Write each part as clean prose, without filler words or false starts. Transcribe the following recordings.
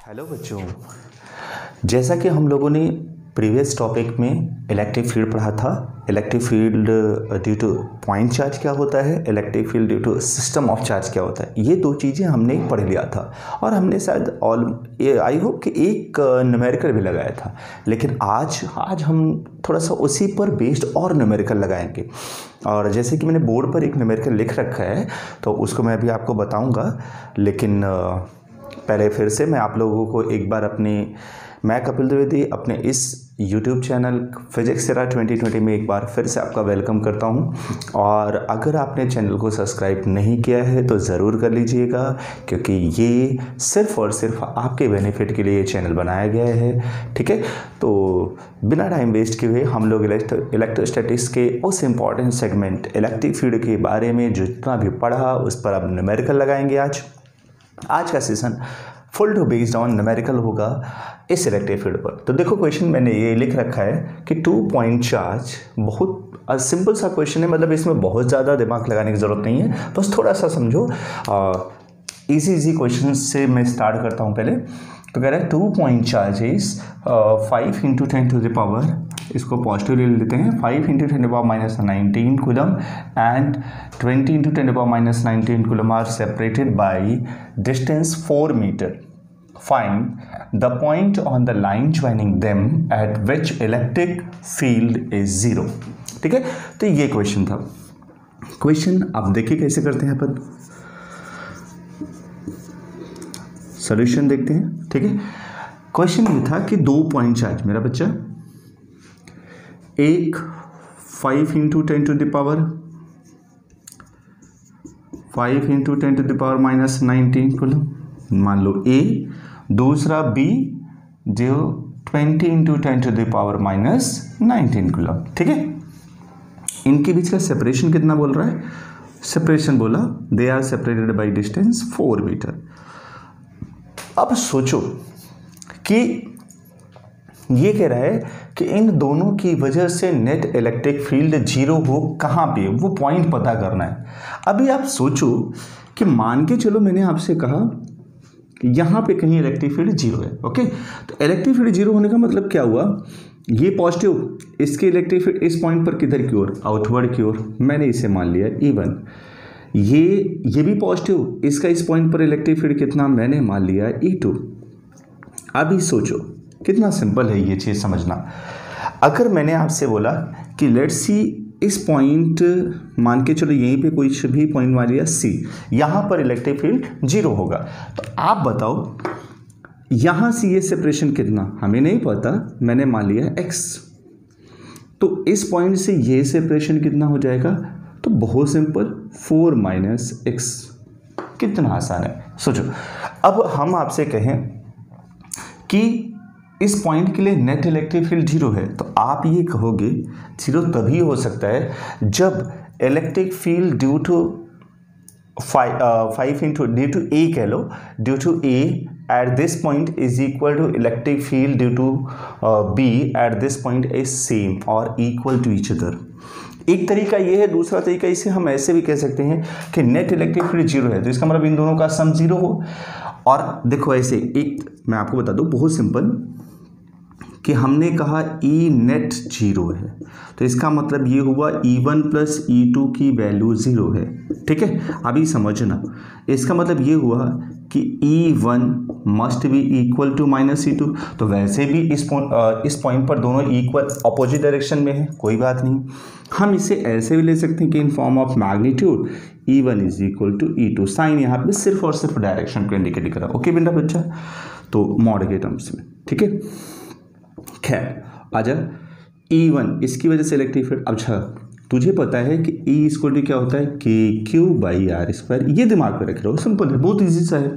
Hello बच्चों, जैसा कि हम लोगों ने प्रीवियस टॉपिक में इलेक्ट्रिक फील्ड पढ़ा था। Electric field due to point charge क्या होता है, electric field due to system of charge क्या होता है, ये दो चीज़ें हमने पढ़ लिया था। और हमने शायद आई होप कि एक न्यूमेरिकल भी लगाया था। लेकिन आज हम थोड़ा सा उसी पर बेस्ड और न्यूमेरिकल लगाएंगे। और जैसे कि मैंने बोर्ड पर एक न्यूमेरिकल लिख रखा है तो उसको मैं अभी आपको बताऊँगा। लेकिन पहले फिर से मैं आप लोगों को एक बार मैं कपिल द्विवेदी अपने इस YouTube चैनल फिजिक्स एरा 2020 में एक बार फिर से आपका वेलकम करता हूं। और अगर आपने चैनल को सब्सक्राइब नहीं किया है तो ज़रूर कर लीजिएगा, क्योंकि ये सिर्फ़ और सिर्फ आपके बेनिफिट के लिए चैनल बनाया गया है। ठीक है, तो बिना टाइम वेस्ट किए हुए हम लोग इलेक्ट्रोस्टैटिक्स के उस इम्पॉर्टेंट सेगमेंट इलेक्ट्रिक फील्ड के बारे में जितना भी पढ़ा उस पर अब न्यूमेरिकल लगाएंगे। आज का session full to based on numerical होगा इस इलेक्ट्रिक फील्ड पर। तो देखो, क्वेश्चन मैंने ये लिख रखा है कि 2 पॉइंट चार्ज, बहुत सिंपल सा क्वेश्चन है। मतलब इसमें बहुत ज़्यादा दिमाग लगाने की ज़रूरत नहीं है, बस थोड़ा सा समझो। इजी क्वेश्चन से मैं स्टार्ट करता हूँ पहले। तो कह रहा है 2 पॉइंट चार्ज इज 5 × 10⁻, इसको पॉजिटिव ले लेते हैं, 5 × 10⁻19 coulomb and 20 × 10⁻19 coulomb are separated by distance 4 metre. Find the point on the line joining them at which electric field is 0। ठीक है, तो ये क्वेश्चन था। क्वेश्चन अब देखिए कैसे करते हैं अपन, सॉल्यूशन देखते हैं। ठीक है, क्वेश्चन ये था कि 2 पॉइंट चार्ज, मेरा बच्चा, एक 5 × 10⁻19 कूलम मान लो ए, दूसरा बी जो 20 × 10⁻19 कूलम। ठीक है, इनके बीच का सेपरेशन कितना बोल रहा है? सेपरेशन बोला they are separated by distance 4 metre. अब सोचो कि ये कह रहा है कि इन दोनों की वजह से नेट इलेक्ट्रिक फील्ड 0 हो, कहाँ पे, वो पॉइंट पता करना है। अभी आप सोचो कि मान के चलो मैंने आपसे कहा कि यहाँ पे कहीं इलेक्ट्रिक फील्ड 0 है। ओके, तो इलेक्ट्रिक फील्ड 0 होने का मतलब क्या हुआ? ये पॉजिटिव, इसके इलेक्ट्रिक फील्ड इस पॉइंट पर किधर की ओर? आउटवर्ड की ओर। मैंने इसे मान लिया E1। ये भी पॉजिटिव, इसका इस पॉइंट पर इलेक्ट्रिक फील्ड कितना? मैंने मान लिया E2। अभी सोचो कितना सिंपल है ये चीज़ समझना। अगर मैंने आपसे बोला कि लेट्स सी इस पॉइंट, मान के चलो यहीं पे कोई भी पॉइंट मान लिया C, यहाँ पर इलेक्ट्रिक फील्ड 0 होगा, तो आप बताओ यहाँ से ये सेपरेशन कितना? हमें नहीं पता, मैंने मान लिया X। तो इस पॉइंट से ये सेपरेशन कितना हो जाएगा? तो बहुत सिंपल, 4 - X। कितना आसान है, सोचो। अब हम आपसे कहें कि इस पॉइंट के लिए नेट इलेक्ट्रिक फील्ड 0 है, तो आप ये कहोगे 0 तभी हो सकता है जब electric field due to 5 due to A, कह लो due to A at this point is equal to electric field due to B at this point is same और इक्वल टू ईच अदर। एक तरीका ये है, दूसरा तरीका इसे हम ऐसे भी कह सकते हैं कि नेट इलेक्ट्रिक फील्ड 0 है, तो इसका मतलब इन दोनों का सम 0 हो। और देखो ऐसे, एक मैं आपको बता दूं बहुत सिंपल, कि हमने कहा E नेट 0 है, तो इसका मतलब ये हुआ E1 + E2 की वैल्यू 0 है। ठीक है, अभी समझना, इसका मतलब ये हुआ कि E1 must be equal to -E2। तो वैसे भी इस पॉइंट पर दोनों इक्वल अपोजिट डायरेक्शन में है, कोई बात नहीं। हम इसे ऐसे भी ले सकते हैं कि in form of magnitude E1 = E2। Sign यहाँ पे सिर्फ और सिर्फ डायरेक्शन को इंडिकेट करा। ओके बेटा बच्चा, तो मॉड के टर्म्स में। ठीक है, खैर आजा, E1 इसकी वजह से इलेक्ट्रिक फील्ड। अच्छा, तुझे पता है कि E क्या होता है? KQ/R²। ये दिमाग में रख रहे हो, सिंपल है, बहुत इजी सा है।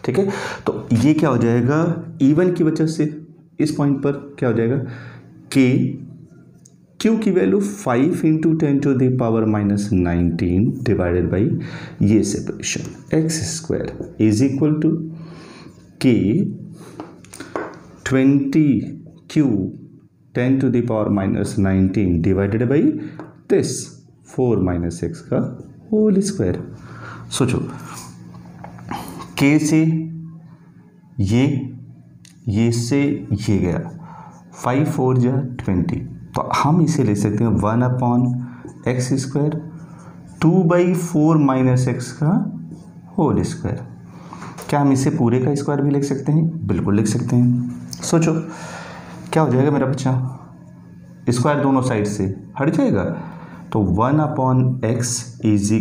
ठीक है, तो ये क्या हो जाएगा? E1 की वजह से इस पॉइंट पर क्या हो जाएगा? Q की वैल्यू 5 × 10⁻19 डिवाइडेड बाई ये separation X² is equal to K 20Q 10⁻19 divided by this 4 - X का होल स्क्वायर। सोचो, K से ये ये इससे ये गया, 5 4 जा 20, तो हम इसे ले सकते हैं 1/x², 2/4 - x का होल स्क्वायर। क्या हम इसे पूरे का स्क्वायर भी लिख सकते हैं? बिल्कुल लिख सकते हैं। सोचो क्या हो जाएगा मेरा बच्चा, स्क्वायर दोनों साइड से हट जाएगा, तो 1/x =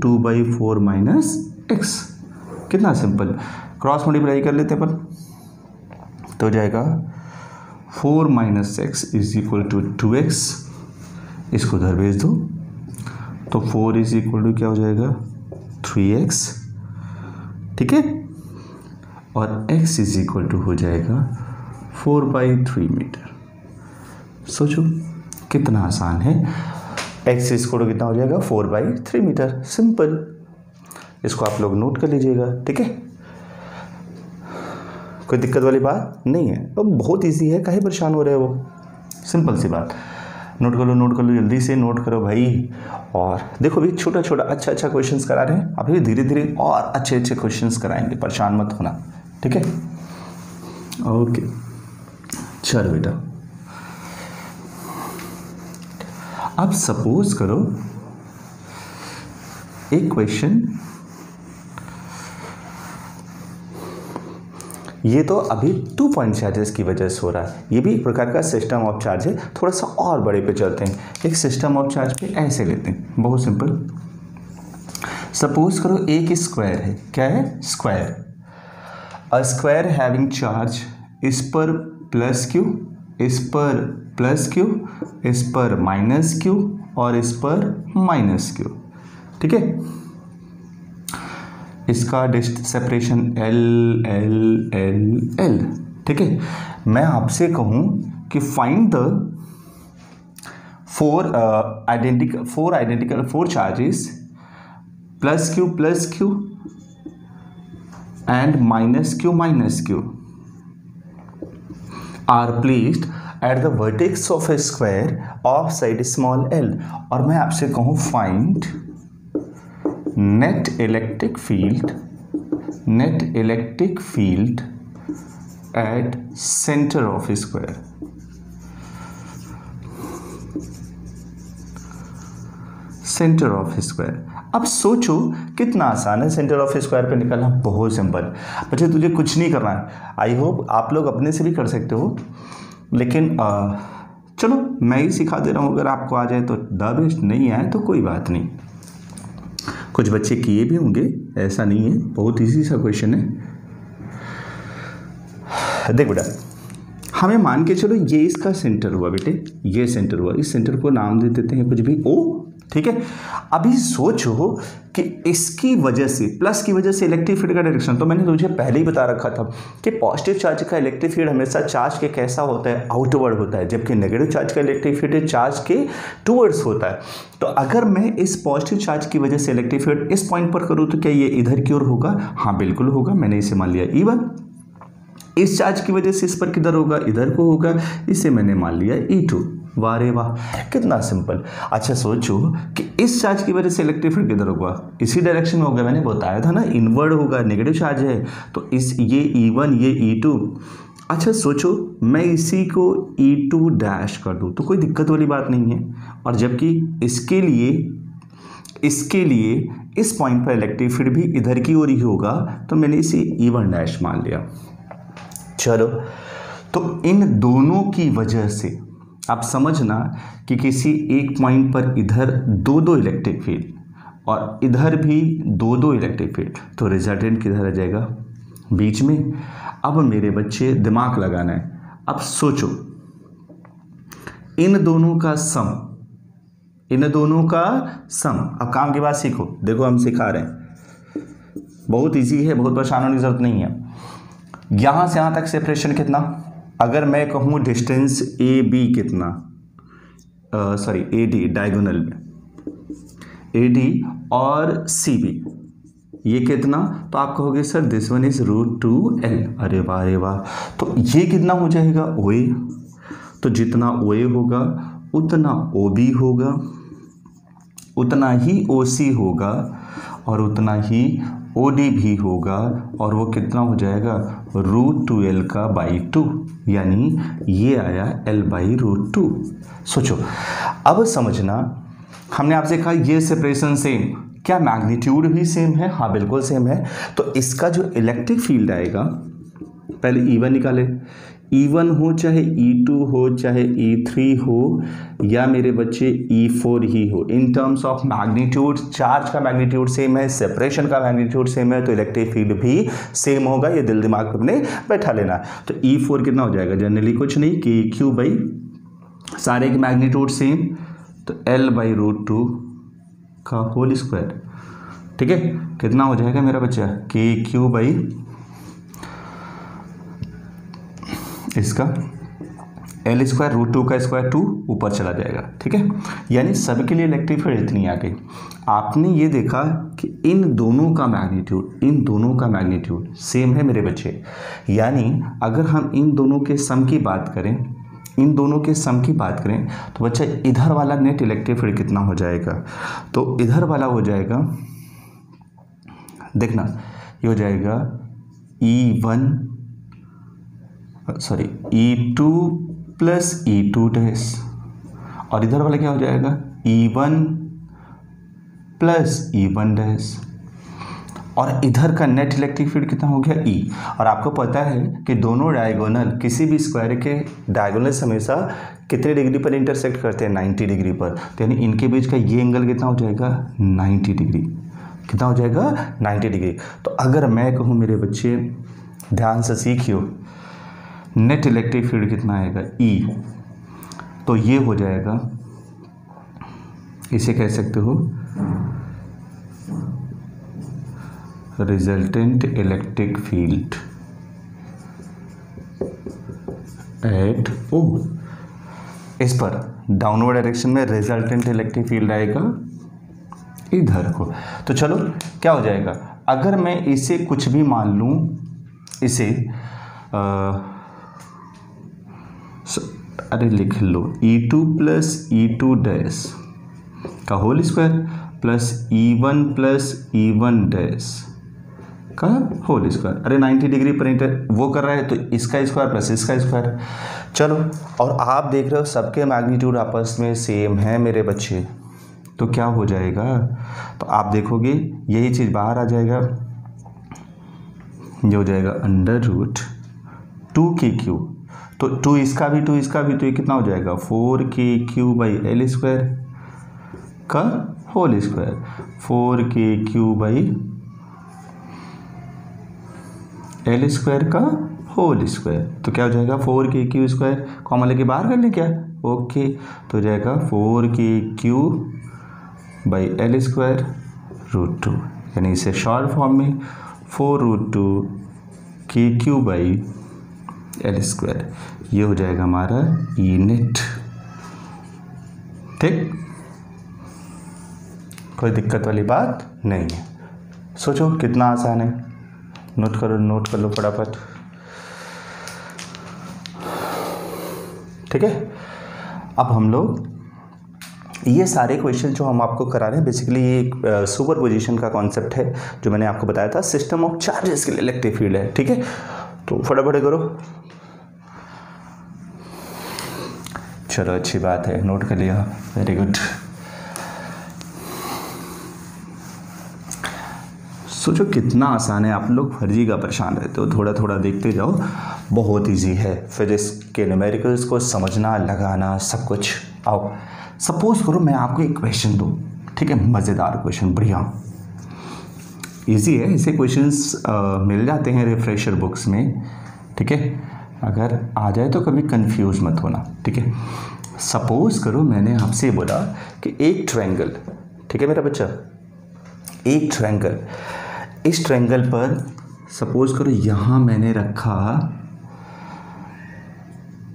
2/4 - x। कितना सिंपल, क्रॉस मल्टीप्लाई कर लेते हैं अपन, तो हो जाएगा 4 - x = 2x, इसको उधर भेज दो, तो 4 = क्या हो जाएगा 3x, ठीक है, और x = हो जाएगा 4/3 मीटर। सोचो कितना आसान है, x = कितना हो जाएगा 4/3 मीटर, सिंपल। इसको आप लोग नोट कर लीजिएगा, ठीक है, कोई दिक्कत वाली बात नहीं है, तो बहुत इजी है, काहे परेशान हो रहे हो, वो सिंपल सी बात। नोट कर लो जल्दी से नोट करो भाई। और देखो भी छोटा छोटा अच्छा क्वेश्चंस करा रहे हैं, अभी धीरे धीरे और अच्छे क्वेश्चंस कराएंगे, परेशान मत होना, ठीक है। ओके चलो बेटा, अब सपोज करो एक क्वेश्चन, ये तो अभी 2 पॉइंट चार्जेस की वजह से हो रहा है, ये भी एक प्रकार का सिस्टम ऑफ चार्ज है। थोड़ा सा और बड़े पे चलते हैं, एक सिस्टम ऑफ चार्ज पे ऐसे लेते हैं, बहुत सिंपल। सपोज करो एक स्क्वायर है, क्या है square, a square having charge इस पर +q, इस पर +q, इस पर -q और इस पर -q, ठीक है। इसका separation L L L L, ठीक है। मैं आपसे कहूं कि find the four identical charges +q and -q are placed at the vertex of a square of side small l, और मैं आपसे कहूं फाइंड net electric field at center of a square। Centre of square, अब सोचो कितना आसान है सेंटर ऑफ स्क्वायर पे निकलना, बहुत सिंपल। बच्चे तुझे कुछ नहीं करना है, आई होप आप लोग अपने से भी कर सकते हो, लेकिन चलो मैं ही सिखा दे रहा हूँ, अगर आपको आ जाए तो द बेस्ट, नहीं आए तो कोई बात नहीं। कुछ बच्चे किए भी होंगे, ऐसा नहीं है, बहुत इजी सा क्वेश्चन है। देख बेटा, हमें मान के चलो ये इसका सेंटर हुआ बेटे, ये सेंटर हुआ, इस सेंटर को नाम दे देते हैं कुछ भी O, ठीक है। अभी सोचो कि इसकी वजह से, प्लस की वजह से इलेक्ट्रिक फील्ड का डायरेक्शन, तो मैंने तुझे पहले ही बता रखा था कि पॉजिटिव चार्ज का इलेक्ट्रिक फील्ड हमेशा चार्ज के कैसा होता है, आउटवर्ड होता है, जबकि नेगेटिव चार्ज का इलेक्ट्रिक फील्ड चार्ज के टूवर्ड्स होता है। तो अगर मैं इस पॉजिटिव चार्ज की वजह से इलेक्ट्रिक फील्ड इस पॉइंट पर करूँ तो क्या ये इधर की ओर होगा? हाँ बिल्कुल होगा, मैंने इसे मान लिया E1। इस चार्ज की वजह से इस पर किधर होगा? इधर को होगा, इसे मैंने मान लिया E2। वाह रे वाह, कितना सिंपल। अच्छा सोचो कि इस चार्ज की वजह से इलेक्ट्रिक फील्ड किधर होगा? इसी डायरेक्शन में होगा, मैंने बताया था ना, इनवर्ड होगा, नेगेटिव चार्ज है तो ये E1 ये E2। अच्छा सोचो मैं इसी को E2 डैश कर दूँ तो कोई दिक्कत वाली बात नहीं है, और जबकि इसके लिए इस पॉइंट पर इलेक्ट्रिक फील्ड भी इधर की ओर ही होगा, तो मैंने इसे E1 डैश मान लिया। चलो, तो इन दोनों की वजह से आप समझना कि किसी एक पॉइंट पर इधर दो इलेक्ट्रिक फील्ड और इधर भी दो इलेक्ट्रिक फील्ड, तो रिजल्टेंट किधर आ जाएगा? बीच में। अब मेरे बच्चे दिमाग लगाना है, अब सोचो इन दोनों का सम, अब काम की बात सीखो। देखो हम सिखा रहे हैं, बहुत इजी है, बहुत परेशान होने की जरूरत नहीं है। यहां से यहां तक सेपरेशन कितना? अगर मैं कहूं डिस्टेंस ए बी कितना, सॉरी AD डायगोनल में AD और CB ये कितना, तो आप कहोगे sir this one is √2L। अरे वाह रे वाह, तो ये कितना हो जाएगा? OA। तो जितना OA होगा उतना OB होगा, उतना ही OC होगा और उतना ही OD भी होगा और वो कितना हो जाएगा √2L का बाई 2, यानी ये आया L/√2। सोचो, अब समझना, हमने आपसे कहा ये सेपरेशन सेम, क्या मैग्नीट्यूड भी सेम है? हाँ बिल्कुल सेम है। तो इसका जो इलेक्ट्रिक फील्ड आएगा, पहले E1 निकाले, E1 हो चाहे E2 हो चाहे E3 हो या मेरे बच्चे E4 ही हो, in terms of magnitude, charge का मैग्नीट्यूड सेम है, सेपरेशन का मैग्नीट्यूड सेम है, तो इलेक्ट्रिक फील्ड भी सेम होगा। ये दिल दिमाग पे अपने बैठा लेना। तो E4 कितना हो जाएगा? जनरली कुछ नहीं, KQ बाई सारे के मैग्नीट्यूड सेम, तो L/√2 का होल स्क्वायर। ठीक है, कितना हो जाएगा मेरा बच्चा? KQ बाई इसका L स्क्वायर √2 का स्क्वायर 2 ऊपर चला जाएगा। ठीक है, यानी सबके लिए इलेक्ट्रिक फील्ड इतनी आ गई। आपने ये देखा कि इन दोनों का मैग्नीट्यूड सेम है मेरे बच्चे, यानी अगर हम इन दोनों के सम की बात करें, तो बच्चा इधर वाला नेट इलेक्ट्रिक फील्ड कितना हो जाएगा? तो इधर वाला हो जाएगा, देखना, ये हो जाएगा E2 प्लस E2 डैश, और इधर वाला क्या हो जाएगा? E1 प्लस E1 डैश, और इधर का नेट इलेक्ट्रिक फील्ड कितना हो गया? E। और आपको पता है कि दोनों डायगोनल, किसी भी स्क्वायर के डायगोनल्स हमेशा कितने डिग्री पर इंटरसेक्ट करते हैं? 90 डिग्री पर। तो यानी इनके बीच का ये एंगल कितना हो जाएगा? 90 डिग्री। कितना हो जाएगा? 90 डिग्री। तो अगर मैं कहूँ मेरे बच्चे, ध्यान से सीखियो, नेट इलेक्ट्रिक फील्ड कितना आएगा? E। तो ये हो जाएगा, इसे कह सकते हो resultant electric field eight O। इस पर डाउनवर्ड डायरेक्शन में रिजल्टेंट इलेक्ट्रिक फील्ड आएगा इधर को। तो चलो क्या हो जाएगा, अगर मैं इसे कुछ भी मान लूँ, इसे अरे लिख लो, E2 प्लस E2 डैश का whole square plus E1 plus E1 dash का होल स्क्वायर। अरे 90 डिग्री पर इंटर वो कर रहा है, तो इसका स्क्वायर प्लस इसका स्क्वायर। चलो, और आप देख रहे हो सबके मैग्नीट्यूड आपस में सेम है मेरे बच्चे, तो क्या हो जाएगा? तो आप देखोगे यही चीज़ बाहर आ जाएगा, ये हो जाएगा √2KQ। तो 2 इसका भी, तो ये कितना हो जाएगा? 4KQ बाई L स्क्वायर का whole square, 4KQ by L square का होल स्क्वायर। तो क्या हो जाएगा? 4KQ स्क्वायर, कॉमन लेके बाहर कर लें क्या? ओके, तो हो जाएगा 4KQ बाई L स्क्वायर √2, यानी इसे शॉर्ट फॉर्म में 4√2KQ बाई L स्क्वायर। ये हो जाएगा हमारा E नेट। ठीक, कोई दिक्कत वाली बात नहीं है। सोचो कितना आसान है, नोट कर लो फटाफट। ठीक है, अब हम लोग ये सारे क्वेश्चन जो हम आपको करा रहे हैं, बेसिकली ये एक सुपर पोजिशन का कॉन्सेप्ट है जो मैंने आपको बताया था, सिस्टम ऑफ चार्जेस के लिए इलेक्ट्रिक फील्ड है। ठीक है, तो फटाफट करो। चलो अच्छी बात है, नोट कर लिया, वेरी गुड। सोचो कितना आसान है, आप लोग फर्जी का परेशान रहते हो, थोड़ा थोड़ा देखते जाओ, बहुत इजी है। फिजिक्स के न्यूमेरिकल्स को समझना, लगाना, सब कुछ। आओ, सपोज करो मैं आपको एक क्वेश्चन दूँ, ठीक है, मज़ेदार क्वेश्चन, बढ़िया इजी है, ऐसे क्वेश्चंस मिल जाते हैं रिफ्रेशर बुक्स में। ठीक है, अगर आ जाए तो कभी कंफ्यूज मत होना। ठीक है, सपोज करो मैंने आपसे बोला कि एक ट्रायंगल, ठीक है मेरा बच्चा, एक ट्रायंगल, इस ट्रायंगल पर सपोज करो यहाँ मैंने रखा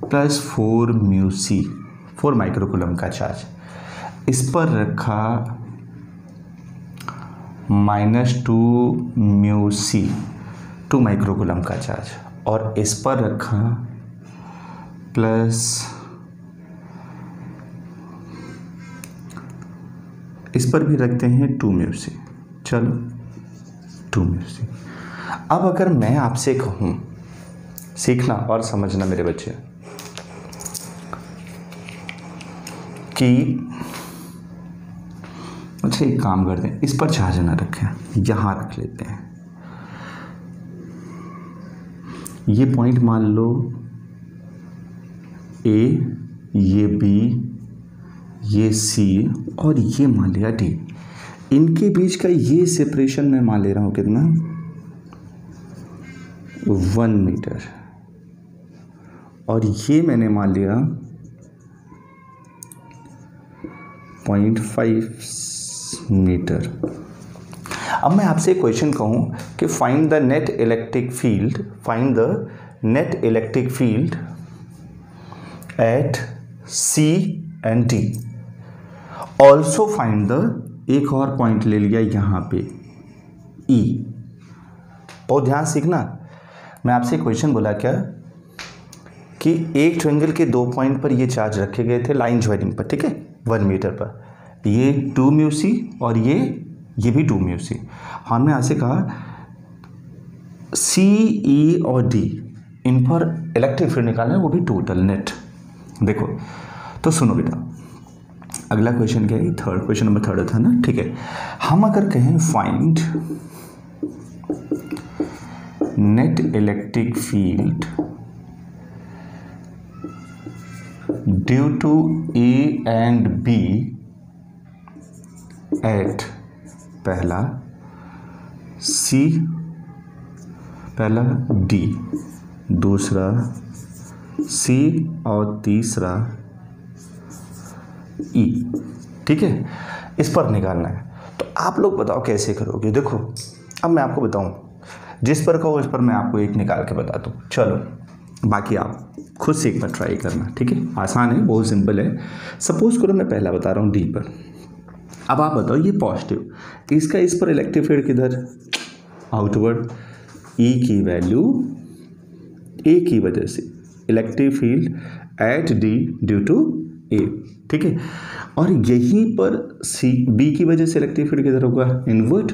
+4 μc 4 माइक्रोकूलम का चार्ज, इस पर रखा -2 μc 2 माइक्रोकूलम का चार्ज, और इस पर रखा इस पर भी रखते हैं 2 μc। चलो 2 म्यू। अब अगर मैं आपसे कहूँ, सीखना और समझना मेरे बच्चे, कि अच्छा एक काम करते हैं, इस पर चार्ज ना रखें, यहाँ रख लेते हैं। ये पॉइंट मान लो A, ये B, ये C और ये मान लिया D। इनके बीच का ये सेपरेशन मैं मान ले रहा हूँ कितना, 1 मीटर, और ये मैंने मान लिया 0.5 मीटर। अब मैं आपसे एक क्वेश्चन कहूँ कि find the net electric field eight C and D। Also find the, एक और पॉइंट ले लिया यहाँ पे E। बहुत ध्यान सीखना, मैं आपसे क्वेश्चन बोला क्या कि एक ट्रायंगल के 2 पॉइंट पर ये चार्ज रखे गए थे लाइन ज्वाइनिंग पर, ठीक है, 1 मीटर पर। ये 2 म्यू सी और ये भी 2 म्यू सी। हमने आपसे कहा सी, ई और डी, इन पर इलेक्ट्रिक फील्ड निकालना है, वो भी टोटल नेट। देखो तो सुनो बेटा, अगला क्वेश्चन क्या है, थर्ड, क्वेश्चन नंबर 3 था ना, ठीक है। हम अगर कहें find net electric field due to A and B at पहला C, पहला D, दूसरा C और तीसरा E, ठीक है, इस पर निकालना है। तो आप लोग बताओ कैसे करोगे। देखो अब मैं आपको बताऊं, जिस पर कहो उस पर मैं आपको एक निकाल के बता दूं। चलो बाकी आप खुद से एक बार ट्राई करना, ठीक है, आसान है, बहुत सिंपल है। सपोज करो मैं पहला बता रहा हूँ D पर। अब आप बताओ ये पॉजिटिव, इसका इस पर इलेक्ट्रिक फील्ड किधर, आउटवर्ड। E की वैल्यू A की वजह से electric field at D due to A, ठीक है। और यहीं पर B की वजह से इलेक्ट्रिक फील्ड किधर होगा, inward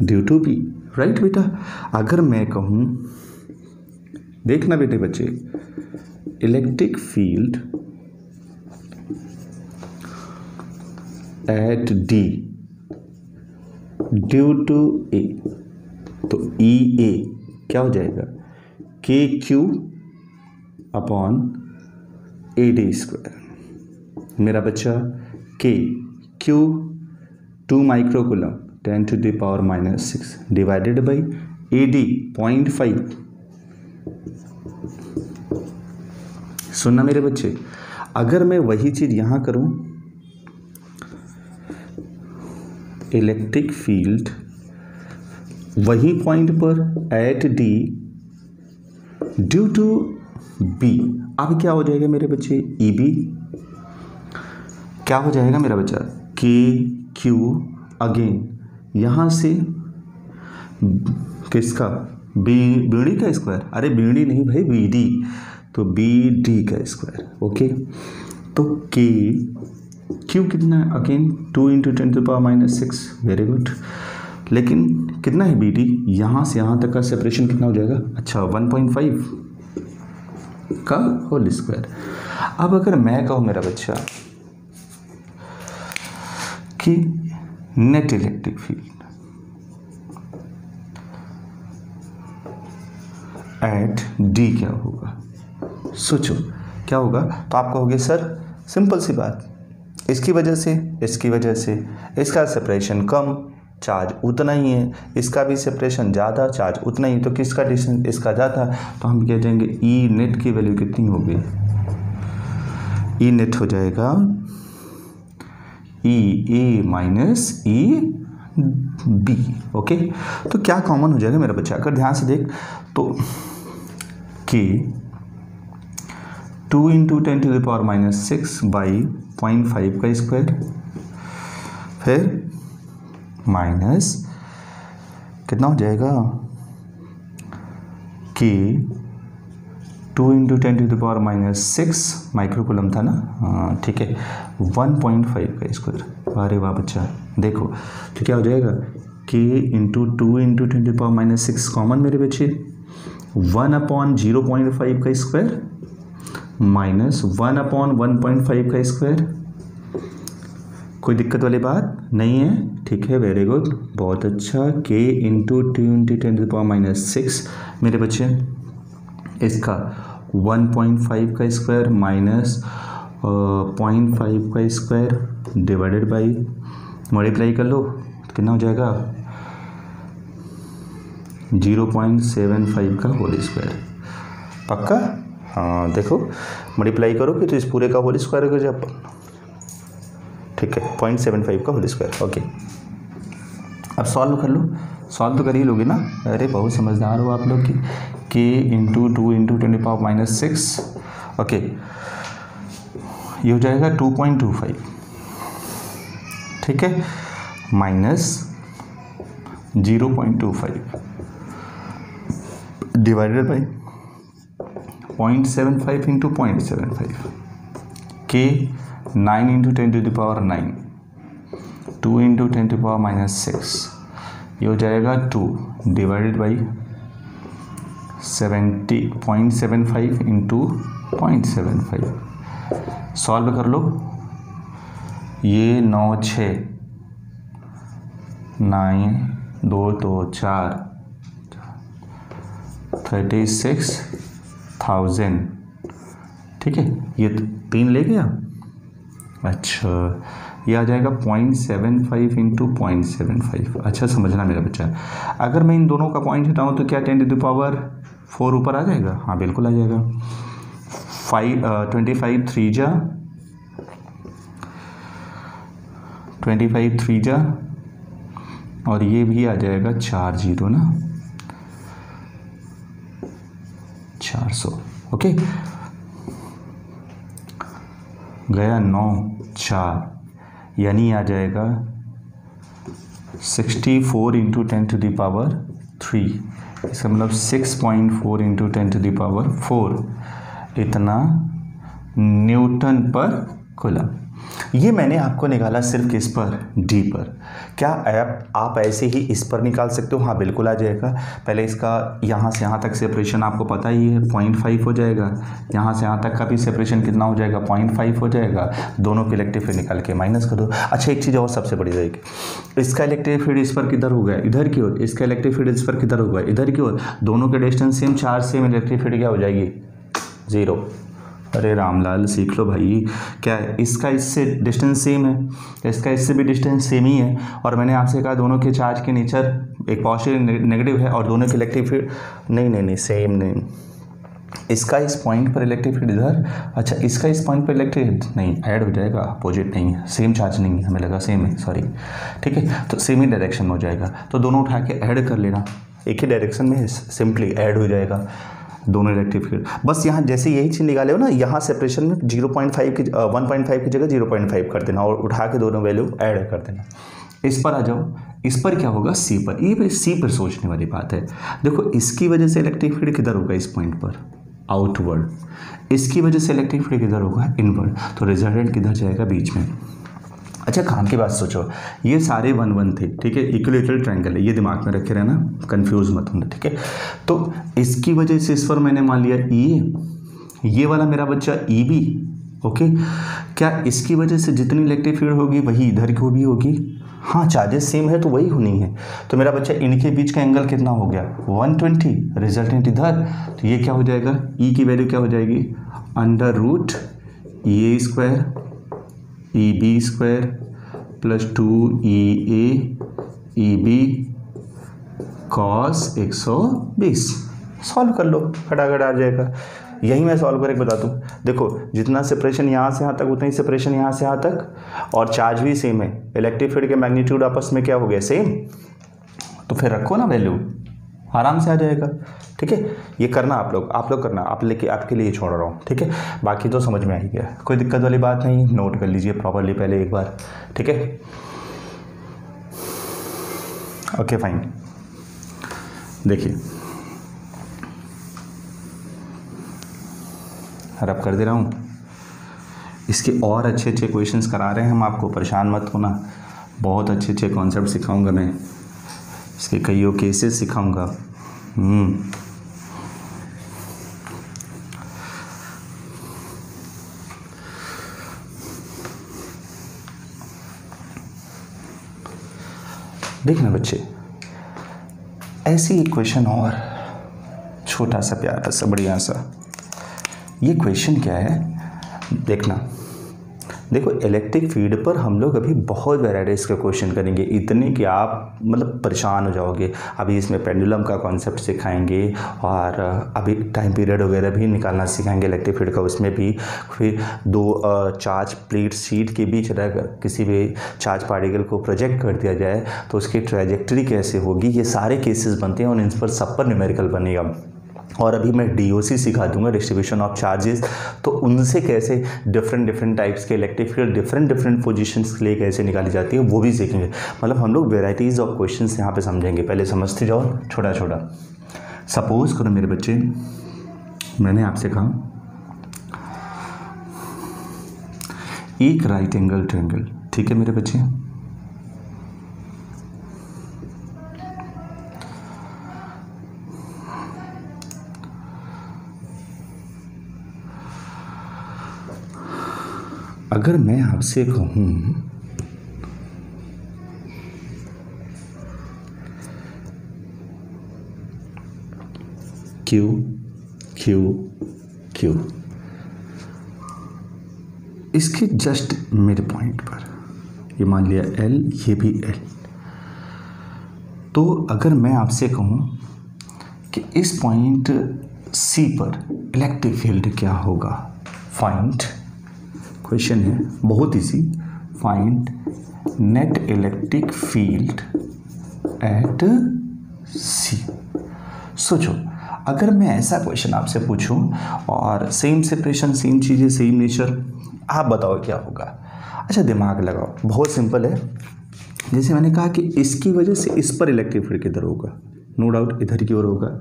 due to B, right बेटा। अगर मैं कहूँ, देखना बेटे बच्चे, electric field at D due to A, तो EA क्या हो जाएगा, KQ अपॉन AD स्क्वायर। मेरा बच्चा KQ 2 microcoulomb 10 to the power -6 divided by AD 0.5। सुनना मेरे बच्चे, अगर मैं वही चीज यहां करूं, इलेक्ट्रिक फील्ड वही पॉइंट पर at D due to B, अब क्या हो जाएगा मेरे बच्चे, EB क्या हो जाएगा मेरा बच्चा, KQ अगेन यहां से किसका, बीडी का स्क्वायर, अरे बीडी नहीं भाई, BD, तो BD का स्क्वायर, ओके। तो KQ कितना है, अगेन 2 × 10⁻⁻⁶, वेरी गुड। लेकिन कितना है BD, यहाँ से यहाँ तक का सेपरेशन कितना हो जाएगा, अच्छा 1.5 का होल स्क्वायर। अब अगर मैं कहूँ मेरा बच्चा कि net electric field at D क्या होगा, सोचो क्या होगा। तो आप कहोगे सर सिंपल सी बात, इसकी वजह से इसका सेपरेशन कम, चार्ज उतना ही है, इसका भी सेपरेशन ज़्यादा, चार्ज उतना ही, तो किसका डिस्टेंस, इसका ज़्यादा। तो हम कह देंगे E नेट की वैल्यू कितनी होगी, E नेट हो जाएगा EA माइनस EB, ओके। तो क्या कॉमन हो जाएगा मेरा बच्चा, अगर ध्यान से देख तो K 2 × 10⁻⁻⁶ बाई 0.5 का स्क्वायर, फिर माइनस कितना हो जाएगा, K 2 × 10⁻⁻⁶ माइक्रोकूलम था ना, हाँ ठीक है, 1.5 का स्क्वायर। अरे वाह बच्चा, देखो तो क्या हो जाएगा, k इंटू 2 इंटू 10⁻⁻6 कॉमन मेरे बच्चे 1/0.5 का स्क्वायर माइनस 1/1.5 का स्क्वायर। कोई दिक्कत वाली बात नहीं है, ठीक है, वेरी गुड, बहुत अच्छा। k इंटू 2 इंटू 10⁻⁻6 मेरे बच्चे इसका 1.5 का स्क्वायर माइनस 0.5 का स्क्वायर डिवाइडेड बाई, मल्टीप्लाई कर लो तो कितना हो जाएगा 0.75 का होल स्क्वायर। पक्का? हाँ देखो मल्टीप्लाई करोगे तो इस पूरे का होल स्क्वायर हो जाए, ठीक है, 0.75 का होल स्क्वायर। ओके, अब सॉल्व कर लो, सॉल्व तो कर ही लोगे ना, अरे बहुत समझदार हो आप लोग की। k इंटू 2 इंटू 10⁻⁻6 ओके, ये हो जाएगा 2.25, ठीक है, minus 0.25 divided by 0.75 into 0.75 k 9 into 10⁻⁹, 2 into 10⁻⁻6, ये हो जाएगा 2 डिवाइडेड बाई 0.75 इंटू 0.75। सॉल्व कर लो, ये 9 6 9 2 तो 4 36,000, ठीक है, ये 3 ले गया। अच्छा, ये आ जाएगा 0.75 इंटू 0.75। अच्छा समझना मेरा बच्चा, अगर मैं इन दोनों का पॉइंट हटाऊँ तो क्या 10⁻4 ऊपर आ जाएगा? हाँ बिल्कुल आ जाएगा। 25 3 जा और ये भी आ जाएगा 4 0 ना, 400। ओके, गया 9 4, यानी आ जाएगा 64 इंटू 10⁻3, इसका मतलब 6.4 इंटू 10⁻4 इतना न्यूटन पर कूलम। ये मैंने आपको निकाला सिर्फ किस पर? डी पर। क्या आप ऐसे ही इस पर निकाल सकते हो? हाँ बिल्कुल आ जाएगा। पहले इसका यहाँ से यहाँ तक सेपरेशन आपको पता ही है 0.5 हो जाएगा, यहाँ से यहाँ तक का भी सेपरेशन कितना हो जाएगा 0.5 हो जाएगा। दोनों के इलेक्ट्रिक फील्ड निकाल के माइनस कर दो। अच्छा एक चीज़ और सबसे बड़ी रहेगी, इसका इलेक्ट्रिक फील्ड इस पर किधर हो गया? इधर की ओर। इसका इलेक्ट्रिक फील्ड इस पर किधर हो गया? इधर की ओर। दोनों के distance same, charge same, electric field क्या हो जाएगी? 0। अरे रामलाल सीख लो भाई, क्या है इसका इससे डिस्टेंस सेम है, इसका इससे भी डिस्टेंस सेम ही है, और मैंने आपसे कहा दोनों के चार्ज के नेचर एक पॉजिटिव नेगेटिव है, और दोनों के इलेक्ट्रिक फील्ड नहीं सेम नहीं। इसका इस पॉइंट पर इलेक्ट्रिक फील्ड इधर, अच्छा इसका इस पॉइंट पर इलेक्ट्रिक नहीं, ऐड हो जाएगा, अपोजिट नहीं है, सेम चार्ज नहीं है, हमें लगा सेम है, सॉरी, ठीक है, तो सेम ही डायरेक्शन में हो जाएगा, तो दोनों उठा के ऐड कर लेना, एक ही डायरेक्शन में सिंपली ऐड हो जाएगा दोनों इलेक्ट्रिक फील्ड। बस यहाँ जैसे यही चीज़ निकाले हो ना, यहाँ सेपरेशन में 0.5 की 1.5 की जगह 0.5 कर देना और उठा के दोनों वैल्यू ऐड कर देना। इस पर आ जाओ, इस पर क्या होगा? सी पर। ये सी पर सोचने वाली बात है। देखो इसकी वजह से इलेक्ट्रिक फील्ड किधर होगा? इस पॉइंट पर आउटवर्ड। इसकी वजह से इलेक्ट्रिक फील्ड किधर होगा? इनवर्ड। तो रिजल्टेंट किधर जाएगा? बीच में। अच्छा काम की बात सोचो, ये सारे 1 1 थे, ठीक है, इक्विलैटरल ट्रायंगल है, ये दिमाग में रखे रहना, कंफ्यूज मत होना, ठीक है। तो इसकी वजह से इस पर मैंने मान लिया ई, ये वाला मेरा बच्चा ई बी, ओके। क्या इसकी वजह से जितनी इलेक्ट्रिक फील्ड होगी वही इधर को भी होगी? हाँ, चार्जेस सेम है तो वही होनी है। तो मेरा बच्चा इनके बीच का एंगल कितना हो गया? 120, रिजल्टेंट इधर, तो ये क्या हो जाएगा? ई की वैल्यू क्या हो जाएगी? √EA² EB² plus 2EA EB cos 120। Solve कर लो, फटाफट आ जाएगा। यही मैं सॉल्व करके बता दूँ। देखो जितना सेपरेशन यहाँ से यहाँ तक उतना ही सेपरेशन यहाँ से यहाँ तक, और चार्ज भी सेम है, इलेक्ट्रिक फील्ड के मैग्नीट्यूड आपस में क्या हो गया? सेम। तो फिर रखो ना वैल्यू, आराम से आ जाएगा, ठीक है। ये करना आप लोग करना, आपके लिए छोड़ रहा हूँ, ठीक है। बाकी तो समझ में आ ही गया, कोई दिक्कत वाली बात नहीं, नोट कर लीजिए प्रॉपरली पहले एक बार, ठीक है। ओके फाइन, देखिए रब कर दे रहा हूँ, इसके और अच्छे क्वेश्चंस करा रहे हैं हम आपको, परेशान मत होना, बहुत अच्छे कॉन्सेप्ट सिखाऊंगा मैं, इसके कईयों केसेस सिखाऊंगा। देखना बच्चे, ऐसी एक क्वेश्चन और, छोटा सा प्यारा सा बढ़िया सा। ये क्वेश्चन क्या है देखना। देखो, इलेक्ट्रिक फील्ड पर हम लोग अभी बहुत वैराइटीज़ के क्वेश्चन करेंगे, इतने कि आप मतलब परेशान हो जाओगे। अभी इसमें पेंडुलम का कॉन्सेप्ट सिखाएंगे और अभी टाइम पीरियड वगैरह भी निकालना सिखाएंगे इलेक्ट्रिक फील्ड का। उसमें भी फिर दो चार्ज प्लेट शीट के बीच अगर किसी भी चार्ज पार्टिकल को प्रोजेक्ट कर दिया जाए तो उसकी ट्रैजेक्टरी कैसे होगी, ये सारे केसेस बनते हैं और इन पर सब पर न्यूमेरिकल बनेगा। और अभी मैं DOC सिखा दूंगा, डिस्ट्रीब्यूशन ऑफ चार्जेस, तो उनसे कैसे डिफरेंट टाइप्स के इलेक्ट्रिक फील्ड डिफरेंट पोजीशंस के लिए कैसे निकाली जाती है वो भी सीखेंगे। मतलब हम लोग वेराइटीज़ ऑफ क्वेश्चंस यहाँ पे समझेंगे। पहले समझते जाओ छोटा छोटा। सपोज करो मेरे बच्चे, मैंने आपसे कहा एक राइट एंगल ट्रायंगल, ठीक है मेरे बच्चे, अगर मैं आपसे कहूं Q Q Q, इसके जस्ट मिड पॉइंट पर, ये मान लिया L, ये भी L, तो अगर मैं आपसे कहूं कि इस पॉइंट C पर इलेक्ट्रिक फील्ड क्या होगा, फाइंड, क्वेश्चन है बहुत easy, find net electric field eight C। सोचो, अगर मैं ऐसा क्वेश्चन आपसे पूछूं और सेम सिचुएशन, सेम चीज़ें, सेम नेचर, आप बताओ क्या होगा। अच्छा दिमाग लगाओ, बहुत सिंपल है। जैसे मैंने कहा कि इसकी वजह से इस पर इलेक्ट्रिक फील्ड किधर होगा, नो डाउट इधर की ओर होगा।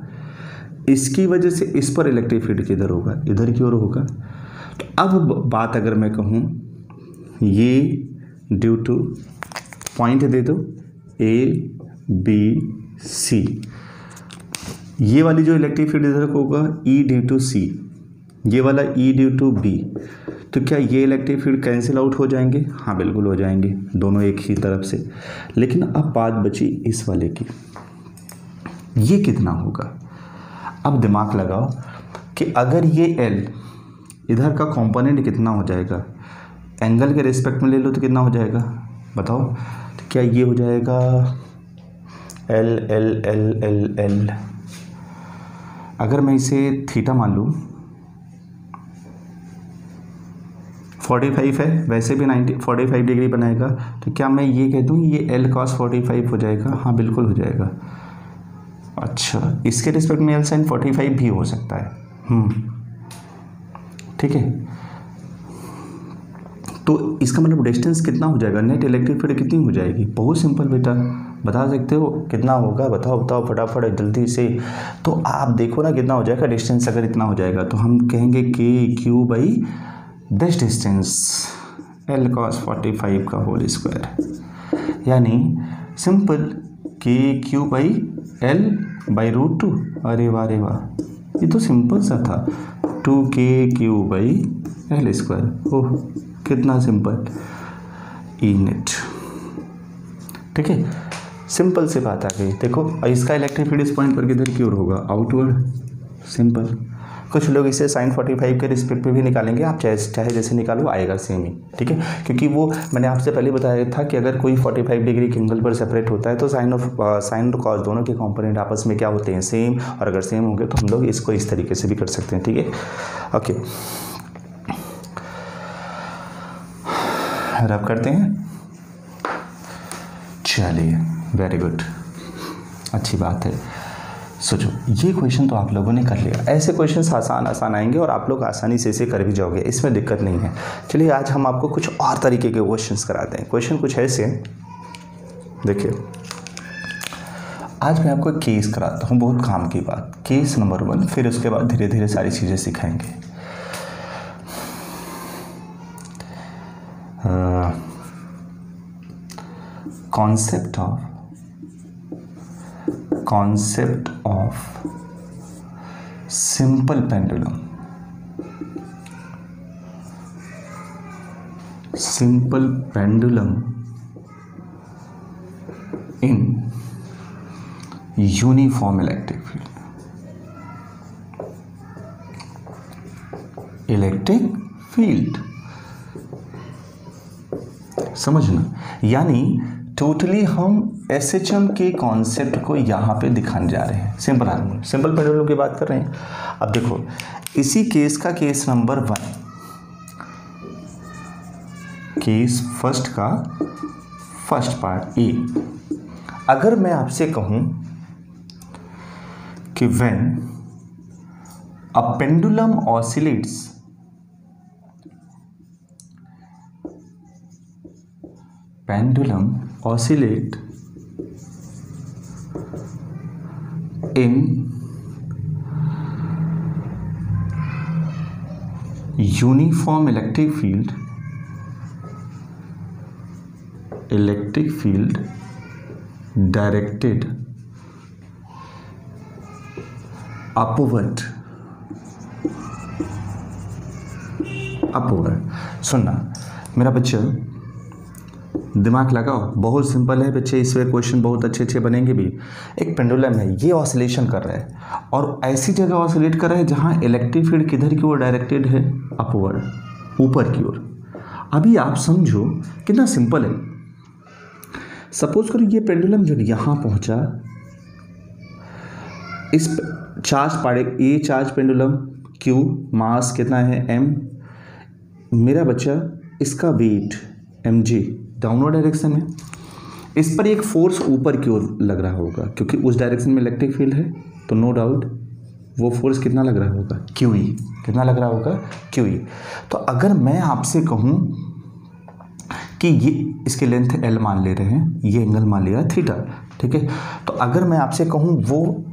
इसकी वजह से इस पर इलेक्ट्रिक फील्ड किधर होगा, इधर की ओर होगा। तो अब बात अगर मैं कहूँ, ये ड्यू टू पॉइंट दे दो ABC, ये वाली जो इलेक्ट्रिक फील्ड इधर को होगा E ड्यू टू C, ये वाला E ड्यू टू B, तो क्या ये इलेक्ट्रिक फील्ड कैंसिल आउट हो जाएंगे? हाँ बिल्कुल हो जाएंगे, दोनों एक ही तरफ से। लेकिन अब बात बची इस वाले की, ये कितना होगा। अब दिमाग लगाओ कि अगर ये L, इधर का कंपोनेंट कितना हो जाएगा, एंगल के रिस्पेक्ट में ले लो तो कितना हो जाएगा बताओ। तो क्या ये हो जाएगा L L L L L, अगर मैं इसे थीटा मान लूँ, 45 है, वैसे भी 45 डिग्री बनाएगा, तो क्या मैं ये कह दूँ ये L cos 45 हो जाएगा? हाँ बिल्कुल हो जाएगा। अच्छा, इसके रिस्पेक्ट में L sin 45 भी हो सकता है। ठीक है, तो इसका मतलब डिस्टेंस कितना हो जाएगा, नेट इलेक्ट्रिक फील्ड कितनी हो जाएगी। बहुत सिंपल बेटा, बता सकते हो कितना होगा, बताओ फटाफट जल्दी से। तो आप देखो ना कितना हो जाएगा डिस्टेंस। अगर इतना हो जाएगा तो हम कहेंगे KQ by this distance L cos 45 का होल स्क्वायर, यानी simple KQ by L by √2। अरे वाह, ये तो सिंपल सा था, 2KQ बाई L स्क्वायर। ओह कितना सिंपल, E नेट। ठीक है, सिंपल से बात आ गई। देखो इसका इलेक्ट्रिक फील्ड इस पॉइंट पर किधर की ओर होगा, आउटवर्ड, सिंपल। कुछ लोग इसे sin 45 के रिस्पेक्ट पे भी निकालेंगे, आप चाहे जैसे निकालो आएगा सेम ही। ठीक है, क्योंकि वो मैंने आपसे पहले बताया था कि अगर कोई 45 डिग्री के एंगल पर सेपरेट होता है तो साइन और कॉस दोनों के कंपोनेंट आपस में क्या होते हैं, सेम। और अगर सेम होंगे तो हम लोग इसको इस तरीके से भी कर सकते हैं। ठीक है, ओके, रब करते हैं। चलिए, वेरी गुड, अच्छी बात है। सोचो, ये क्वेश्चन तो आप लोगों ने कर लिया। ऐसे क्वेश्चंस आसान आएंगे और आप लोग आसानी से इसे कर भी जाओगे, इसमें दिक्कत नहीं है। चलिए आज हम आपको कुछ और तरीके के क्वेश्चंस कराते हैं। क्वेश्चन कुछ ऐसे, देखिए आज मैं आपको एक केस कराता हूँ, बहुत काम की बात। केस नंबर 1, फिर उसके बाद धीरे धीरे सारी चीज़ें सिखाएंगे। Concept of concept of simple pendulum. Simple pendulum in uniform electric field. Electric field समझना, यानी टोटली हम एसएचएम के कॉन्सेप्ट को यहाँ पे दिखाने जा रहे हैं। सिंपल हार्मोनियम, सिंपल पेंडुलम की बात कर रहे हैं। अब देखो इसी केस का केस नंबर 1, केस फर्स्ट का फर्स्ट पार्ट ए। अगर मैं आपसे कहूं कि when a pendulum oscillates in uniform electric field directed upward। सुनना मेरा बच्चा, दिमाग लगाओ, बहुत सिंपल है बच्चे, इसमें क्वेश्चन बहुत अच्छे बनेंगे भी। एक पेंडुलम है, ये ऑसिलेशन कर रहा है और ऐसी जगह ऑसिलेट कर रहा है जहां इलेक्ट्रिक फील्ड किधर की ओर डायरेक्टेड है, अपवर्ड, ऊपर की ओर। अभी आप समझो कितना सिंपल है। सपोज करो ये पेंडुलम जो यहाँ पहुंचा, इस चार्ज पाड़े ए चार्ज पेंडुलम, क्यू मास कितना है एम, मेरा बच्चा इसका वेट mg डाउनवर्ड डायरेक्शन में, इस पर एक फोर्स ऊपर की ओर लग रहा होगा क्योंकि उस डायरेक्शन में इलेक्ट्रिक फील्ड है, तो नो डाउट वो फोर्स कितना लग रहा होगा, QE। कितना लग रहा होगा, QE। तो अगर मैं आपसे कहूं कि ये इसकी लेंथ L मान ले रहे हैं, ये एंगल मान लिया थीटा, ठीक है। तो अगर मैं आपसे कहूं वो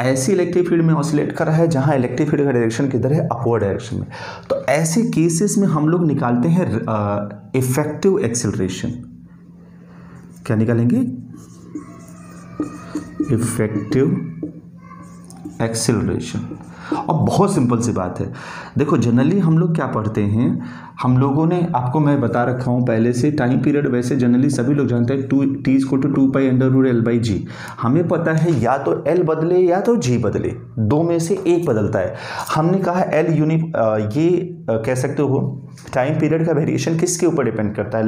ऐसी इलेक्ट्रिक फील्ड में ऑसिलेट कर रहा है जहां इलेक्ट्रिक फील्ड का डायरेक्शन किधर है, अपवर्ड डायरेक्शन में, तो ऐसे केसेस में हम लोग निकालते हैं इफेक्टिव एक्सेलरेशन। क्या निकालेंगे, इफेक्टिव एक्सेलरेशन। और बहुत सिंपल सी बात है, देखो जनरली हम लोग क्या पढ़ते हैं, हम लोगों ने आपको मैं बता रखा हूँ पहले से, टाइम पीरियड वैसे जनरली सभी लोग जानते हैं T=2π√L/g। हमें पता है या तो L बदले या तो G बदले, दो में से एक बदलता है। हमने कहा L ये कह सकते हो टाइम पीरियड का वेरिएशन किसके ऊपर डिपेंड करता है,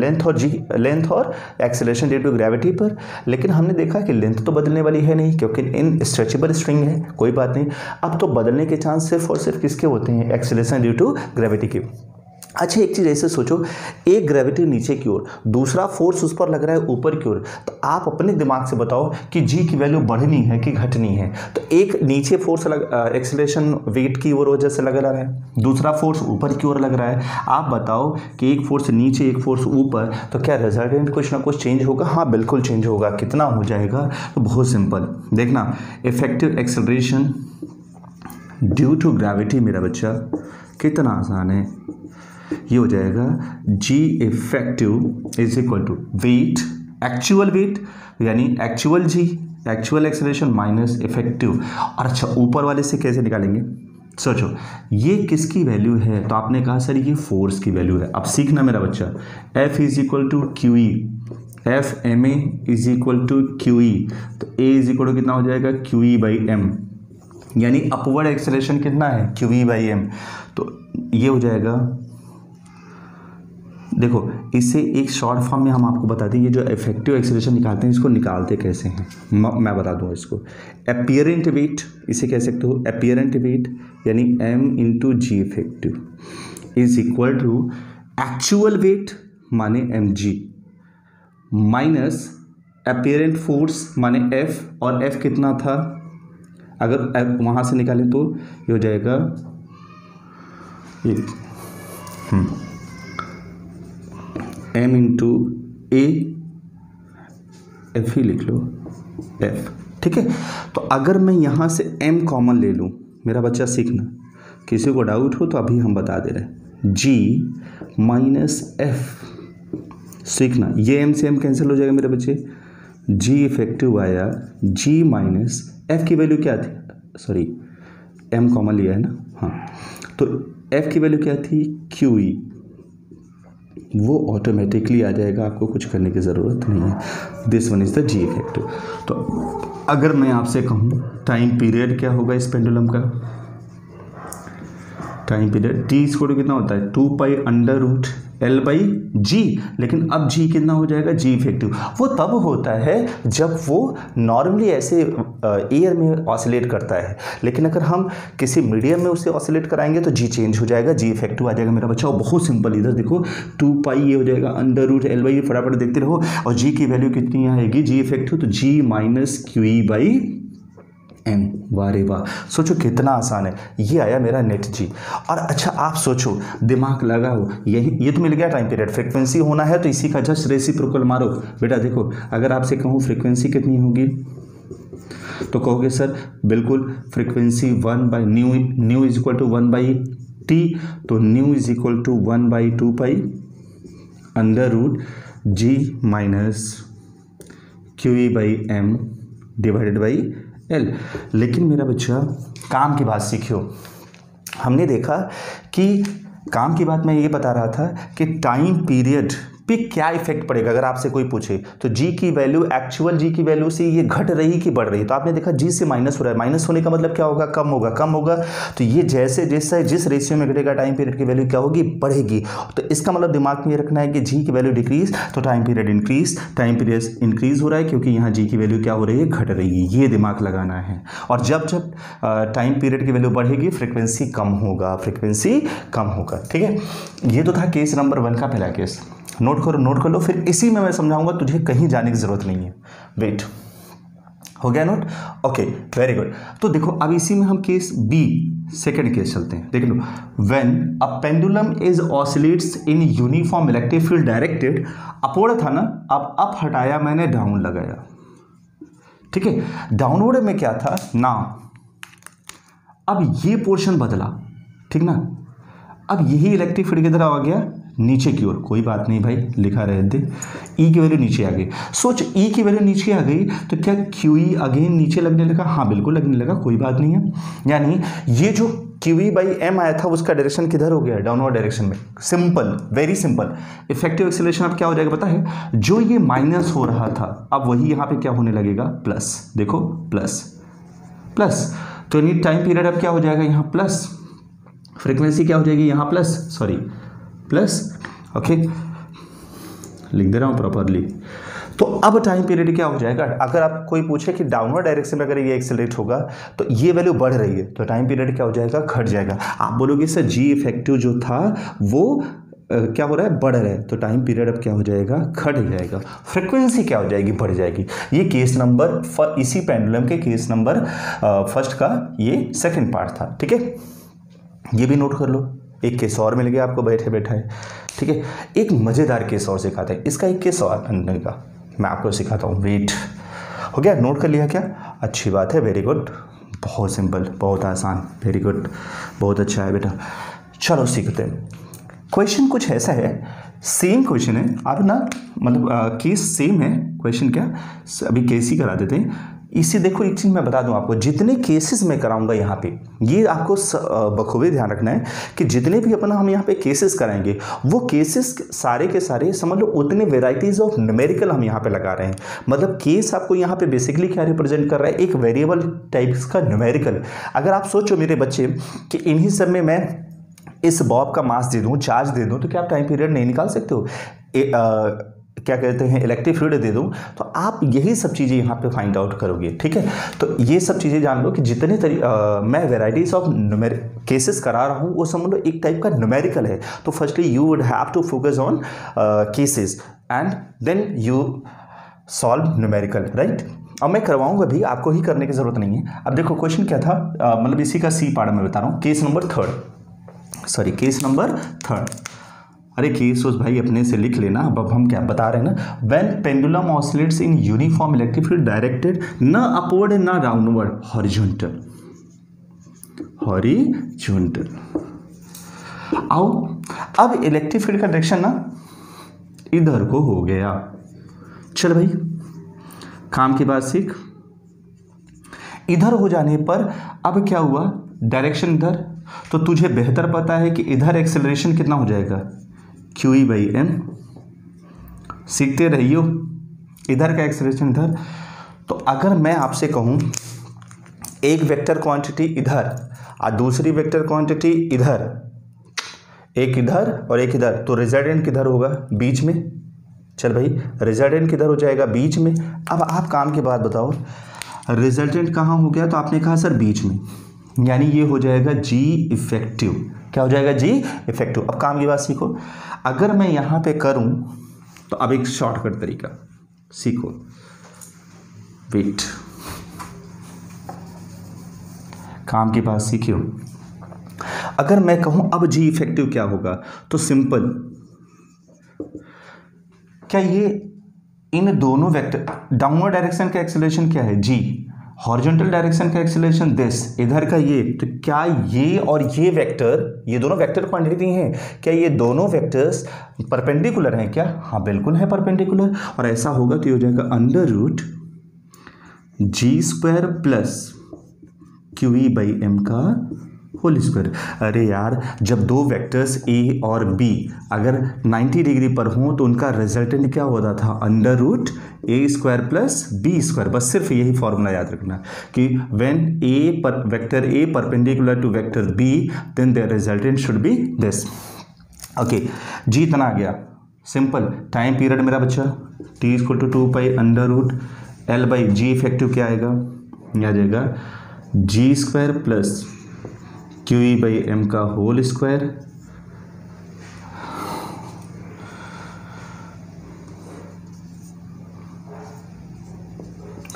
लेंथ और एक्सेलरेशन ड्यू टू ग्रेविटी पर। लेकिन हमने देखा कि लेंथ तो बदलने वाली है नहीं क्योंकि इन स्ट्रेचेबल स्ट्रिंग है, कोई बात नहीं। अब तो बदलने के चांस सिर्फ और सिर्फ किसके होते हैं, एक्सेलरेशन ड्यू टू ग्रेविटी के। अच्छा एक चीज़ ऐसे सोचो, एक ग्रेविटी नीचे की ओर, दूसरा फोर्स उस पर लग रहा है ऊपर की ओर, तो आप अपने दिमाग से बताओ कि जी की वैल्यू बढ़नी है कि घटनी है। तो एक नीचे फोर्स एक्सेलरेशन वेट की ओर वजह से लग रहा है, दूसरा फोर्स ऊपर की ओर लग रहा है। आप बताओ कि एक फोर्स नीचे एक फोर्स ऊपर, तो क्या रिजल्टेंट कुछ ना कुछ चेंज होगा? हाँ बिल्कुल चेंज होगा। कितना हो जाएगा? तो बहुत सिंपल, देखना effective acceleration due to gravity मेरा बच्चा कितना आसान है, ये हो जाएगा G effective is equal to weight, actual weight यानी actual G, actual acceleration minus effective. और अच्छा ऊपर वाले से कैसे निकालेंगे, सोचो ये किसकी वैल्यू है, तो आपने कहा सर ये फोर्स की वैल्यू है। अब सीखना मेरा बच्चा, F is equal to QE, FMA is equal to QE, तो A इज इक्वल टू कितना हो जाएगा, QE/m, यानी अपवर्ड एक्सेलरेशन कितना है, QE/m। तो ये हो जाएगा, देखो इससे एक शॉर्ट फॉर्म में हम आपको बता दें, ये जो इफेक्टिव एक्सेलरेशन निकालते हैं इसको निकालते कैसे हैं, मैं बता दूँ इसको। अपीयरेंट वेट इसे कह सकते हो, अपीयरेंट वेट यानी M × G effective is equal to actual weight माने mg माइनस अपीयरेंट फोर्स माने F, और F कितना था, अगर वहाँ से निकालें तो ये हो जाएगा M × A, F ही लिख लो, F, ठीक है। तो अगर मैं यहाँ से M कॉमन ले लूँ, मेरा बच्चा सीखना, किसी को डाउट हो तो अभी हम बता दे रहे हैं, G - F, सीखना, ये M से M कैंसिल हो जाएगा मेरे बच्चे, जी इफेक्टिव आया जी माइनस एफ की वैल्यू क्या थी, सॉरी एम कॉमन लिया है ना, हाँ, तो एफ की वैल्यू क्या थी क्यू ई, वो ऑटोमेटिकली आ जाएगा, आपको कुछ करने की ज़रूरत नहीं है। This one is the g effective. तो अगर मैं आपसे कहूँ टाइम पीरियड क्या होगा इस पेंडुलम का, टाइम पीरियड टी स्क्वायर कितना होता है 2 pi under root L by G, लेकिन अब जी कितना हो जाएगा जी इफेक्टिव। वो तब होता है जब वो नॉर्मली ऐसे एयर में ऑसिलेट करता है, लेकिन अगर हम किसी मीडियम में उसे ऑसिलेट कराएंगे तो जी चेंज हो जाएगा, जी इफेक्टिव आ जाएगा मेरा बच्चा। और बहुत सिंपल, इधर देखो 2 पाई ये हो जाएगा अंडर रूट एल बाई, फटाफट देखते रहो, और जी की वैल्यू कितनी आएगी जी इफेक्टिव, तो G minus Q E by M. वाह रे वाह, सोचो कितना आसान है, ये आया मेरा नेट जी। और अच्छा आप सोचो, दिमाग लगाओ, यही ये तो मिल गया टाइम पीरियड, फ्रीक्वेंसी होना है तो इसी का जस्ट रेसिप्रोकल मारो। बेटा देखो, अगर आपसे कहूँ फ्रीक्वेंसी कितनी होगी तो कहोगे सर बिल्कुल frequency 1 by nu is equal to 1 by T, तो nu is equal to 1 by 2 pi under root G minus Q E by M divided by L. लेकिन मेरा बच्चा काम की बात सीखियो, हमने देखा कि काम की बात मैं ये बता रहा था कि टाइम पीरियड पे क्या इफेक्ट पड़ेगा। अगर आपसे कोई पूछे तो जी की वैल्यू एक्चुअल जी की वैल्यू से ये घट रही कि बढ़ रही, तो आपने देखा जी से माइनस हो रहा है, माइनस होने का मतलब क्या होगा कम होगा, कम होगा, तो ये जैसे जैसे जिस रेशियो में घटेगा टाइम पीरियड की वैल्यू क्या होगी बढ़ेगी। तो इसका मतलब दिमाग में ये रखना है कि जी की वैल्यू डिक्रीज तो time period increase, time period increase हो रहा है क्योंकि यहाँ जी की वैल्यू क्या हो रही है घट रही है, ये दिमाग लगाना है। और जब जब टाइम पीरियड की वैल्यू बढ़ेगी फ्रिक्वेंसी कम होगा, फ्रिक्वेंसी कम होगा। ठीक है, ये तो था केस नंबर 1 का पहला केस। नोट कर लो, फिर इसी में मैं समझाऊंगा, तुझे कहीं जाने की जरूरत नहीं है। वेट, हो गया नोट? Okay, very good. तो देखो अब इसी में हम केस बी सेकेंड केस चलते हैं, देख लो। When a pendulum is oscillates in uniform electric field directed upward था ना, अब अप हटाया मैंने, डाउन लगाया। ठीक है, डाउनवर्ड में क्या था ना, अब ये पोर्शन बदला, ठीक ना, अब यही इलेक्ट्रिक फील्ड की तरह आ गया नीचे की ओर, कोई बात नहीं भाई, लिखा रहे थे, ई की वैल्यू नीचे आ गई। सोच ई की वैल्यू नीचे आ गई तो क्या क्यू ई अगेन नीचे लगने लगा? हाँ बिल्कुल लगने लगा, कोई बात नहीं है। यानी ये जो क्यू ई बाई एम आया था उसका डायरेक्शन किधर हो गया? डाउनवर्ड डायरेक्शन में। Simple, very simple. Effective acceleration अब क्या हो जाएगा पता है? जो ये माइनस हो रहा था अब वही यहाँ पे क्या होने लगेगा? प्लस। देखो प्लस प्लस, तो यानी टाइम पीरियड अब क्या हो जाएगा यहाँ प्लस, फ्रीक्वेंसी क्या हो जाएगी यहाँ प्लस, सॉरी प्लस, ओके लिख दे रहा हूँ प्रॉपरली। तो अब टाइम पीरियड क्या हो जाएगा? अगर आप कोई पूछे कि डाउनवर्ड डायरेक्शन में अगर ये एक्सेलरेट होगा तो ये वैल्यू बढ़ रही है तो टाइम पीरियड क्या हो जाएगा? घट जाएगा। आप बोलोगे सर जी इफेक्टिव जो था वो क्या हो रहा है? बढ़ रहा है, तो टाइम पीरियड अब क्या हो जाएगा? घट जाएगा। फ्रीक्वेंसी क्या हो जाएगी? बढ़ जाएगी। ये केस नंबर इसी पेंडुलम के केस नंबर फर्स्ट का ये सेकेंड पार्ट था। ठीक है, ये भी नोट कर लो। एक केस और मिल गया आपको बैठे बैठाए। ठीक है, एक मज़ेदार केस और सिखाते हैं, इसका एक केस और बनने का मैं आपको सिखाता हूँ। वेट, हो गया? नोट कर लिया क्या? अच्छी बात है, वेरी गुड, बहुत सिंपल, बहुत आसान, वेरी गुड, बहुत अच्छा है बेटा। चलो सीखते हैं। क्वेश्चन कुछ ऐसा है, सेम क्वेश्चन है, आप ना मतलब केस सेम है, क्वेश्चन क्या अभी केस ही करा देते हैं। इसे देखो, एक चीज़ मैं बता दूं आपको, जितने केसेस मैं कराऊंगा यहाँ पे, ये आपको बखूबी ध्यान रखना है कि जितने भी अपना हम यहाँ पे केसेस कराएंगे वो केसेस सारे के सारे समझ लो उतने वेराइटीज़ ऑफ न्यूमेरिकल हम यहाँ पे लगा रहे हैं। मतलब केस आपको यहाँ पे बेसिकली क्या रिप्रेजेंट कर रहा है? एक वेरिएबल टाइप्स का न्यूमेरिकल। अगर आप सोचो मेरे बच्चे कि इन्हीं सब में मैं इस बॉब का मास दे दूँ, चार्ज दे दूँ, तो क्या आप टाइम पीरियड नहीं निकाल सकते हो? क्या कहते हैं इलेक्ट्रिक फील्ड दे दूं, तो आप यही सब चीज़ें यहाँ पे फाइंड आउट करोगे। ठीक है, तो ये सब चीज़ें जान लो कि जितने मैं वेराइटीज ऑफ केसेस करा रहा हूँ वो समझ लो एक टाइप का न्यूमेरिकल है। तो firstly you would have to focus on cases and then you solve numerical, right. अब मैं करवाऊंगा भी, आपको ही करने की जरूरत नहीं है। अब देखो क्वेश्चन क्या था, मतलब इसी का सी पार्ट में बता रहा हूँ, केस नंबर थर्ड। अरे केस भाई अपने से लिख लेना। अब हम क्या बता रहे हैं ना, when pendulum oscillates in uniform electric field directed न अपवर्ड न डाउनवर्ड, हॉरिजॉन्टल। आओ अब इलेक्ट्रिक फील्ड का डायरेक्शन ना इधर को हो गया। चल भाई काम की बात सीख। इधर हो जाने पर अब क्या हुआ, डायरेक्शन इधर, तो तुझे बेहतर पता है कि इधर एक्सेलरेशन कितना हो जाएगा, QE/m। सीखते रहियो, इधर का एक्सेलरेशन इधर। तो अगर मैं आपसे कहूँ एक वेक्टर क्वांटिटी इधर और दूसरी वेक्टर क्वांटिटी इधर, एक इधर और एक इधर, तो रिजल्टेंट किधर होगा, बीच में। चल भाई, रिजल्टेंट किधर हो जाएगा, बीच में। अब आप काम की बात बताओ, रिजल्टेंट कहाँ हो गया, तो आपने कहा सर बीच में, यानी ये हो जाएगा G इफेक्टिव। क्या हो जाएगा, G इफेक्टिव। अब काम की बात सीखो, अगर मैं यहाँ पे करूँ तो अब एक शॉर्टकट तरीका सीखो, वेट, काम की बात सीखियो। अगर मैं कहूं अब G इफेक्टिव क्या होगा, तो सिंपल, क्या ये इन दोनों वेक्टर, डाउनवर्ड डायरेक्शन का एक्सेलरेशन क्या है, G, हॉरिजॉन्टल डायरेक्शन का एक्सेलरेशन दिस, इधर का ये, तो क्या ये और ये वेक्टर, ये दोनों वेक्टर क्वांटिटी हैं, क्या ये दोनों वेक्टर्स परपेंडिकुलर हैं क्या, हाँ बिल्कुल है परपेंडिकुलर। और ऐसा होगा तो ये हो जाएगा √G² प्लस QE/m का होल स्क्वायर। अरे यार, जब दो वेक्टर्स A और B अगर 90 डिग्री पर हों तो उनका रिजल्टेंट क्या होता था, √A² प्लस B²। बस सिर्फ यही फॉर्मूला याद रखना कि when vector A perpendicular to vector B then the resultant should be this. Okay, G इतना आ गया, सिंपल। टाइम पीरियड मेरा बच्चा T = 2π√L/G इफेक्टिव क्या आएगा, यह आ जाएगा G² प्लस QE/m का होल स्क्वायर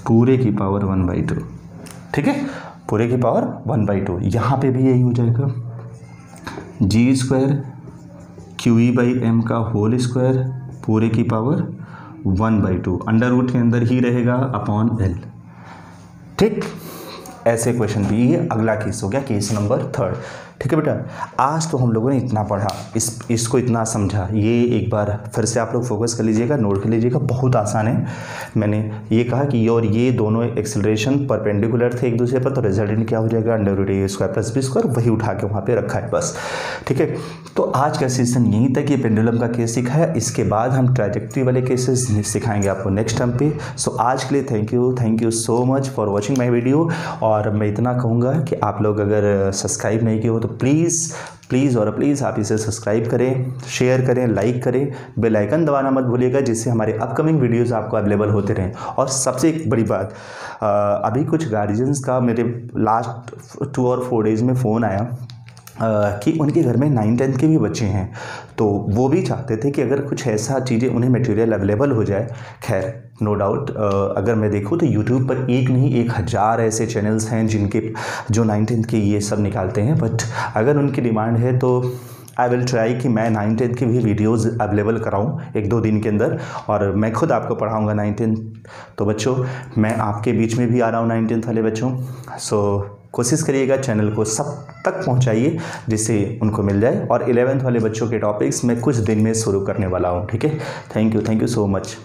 पूरे की पावर 1/2। ठीक है, पूरे की पावर 1/2। यहाँ पे भी यही हो जाएगा, G² QE/m का होल स्क्वायर पूरे की पावर 1/2, अंडर रूट के अंदर ही रहेगा अपॉन L। ठीक, ऐसे क्वेश्चन भी, ये अगला केस हो गया, केस नंबर 3। ठीक है बेटा, आज तो हम लोगों ने इतना पढ़ा, इसको इतना समझा, ये एक बार फिर से आप लोग फोकस कर लीजिएगा, नोट कर लीजिएगा, बहुत आसान है। मैंने ये कहा कि ये दोनों एक्सेलरेशन परपेंडिकुलर थे एक दूसरे पर, तो रिजल्टेंट क्या हो जाएगा, √A² प्लस B², वही उठा के वहाँ पे रखा है बस। ठीक है, तो आज का सेशन यहीं तक, ये पेंडुलम का केस सीखा है, इसके बाद हम ट्रैजेक्टरी वाले केसेस सिखाएंगे आपको नेक्स्ट टर्म पे। सो आज के लिए thank you so much for watching my video. और मैं इतना कहूँगा कि आप लोग अगर सब्सक्राइब नहीं किए हो तो प्लीज़ आप इसे सब्सक्राइब करें, शेयर करें, लाइक करें, बेल आइकन दबाना मत भूलिएगा, जिससे हमारे अपकमिंग वीडियोस आपको अवेलेबल होते रहें। और सबसे एक बड़ी बात, अभी कुछ गार्जियंस का मेरे लास्ट 2 और 4 डेज़ में फ़ोन आया कि उनके घर में 9th-10th के भी बच्चे हैं, तो वो भी चाहते थे कि अगर कुछ ऐसा चीज़ें उन्हें मटेरियल अवेलेबल हो जाए। खैर नो डाउट, अगर मैं देखूँ तो यूट्यूब पर एक नहीं 1000 ऐसे चैनल्स हैं जिनके जो 9th-10th के ये सब निकालते हैं। बट अगर उनकी डिमांड है तो आई विल ट्राई कि मैं 9th-10th की भी वीडियोज़ अवेलेबल कराऊँ 1-2 दिन के अंदर, और मैं खुद आपको पढ़ाऊँगा 9th-10th। तो बच्चों, मैं आपके बीच में भी आ रहा हूँ 9th-10th वाले बच्चों। सो कोशिश करिएगा चैनल को सब तक पहुंचाइए जिससे उनको मिल जाए। और 11th वाले बच्चों के टॉपिक्स मैं कुछ दिन में शुरू करने वाला हूं। ठीक है, थैंक यू सो मच।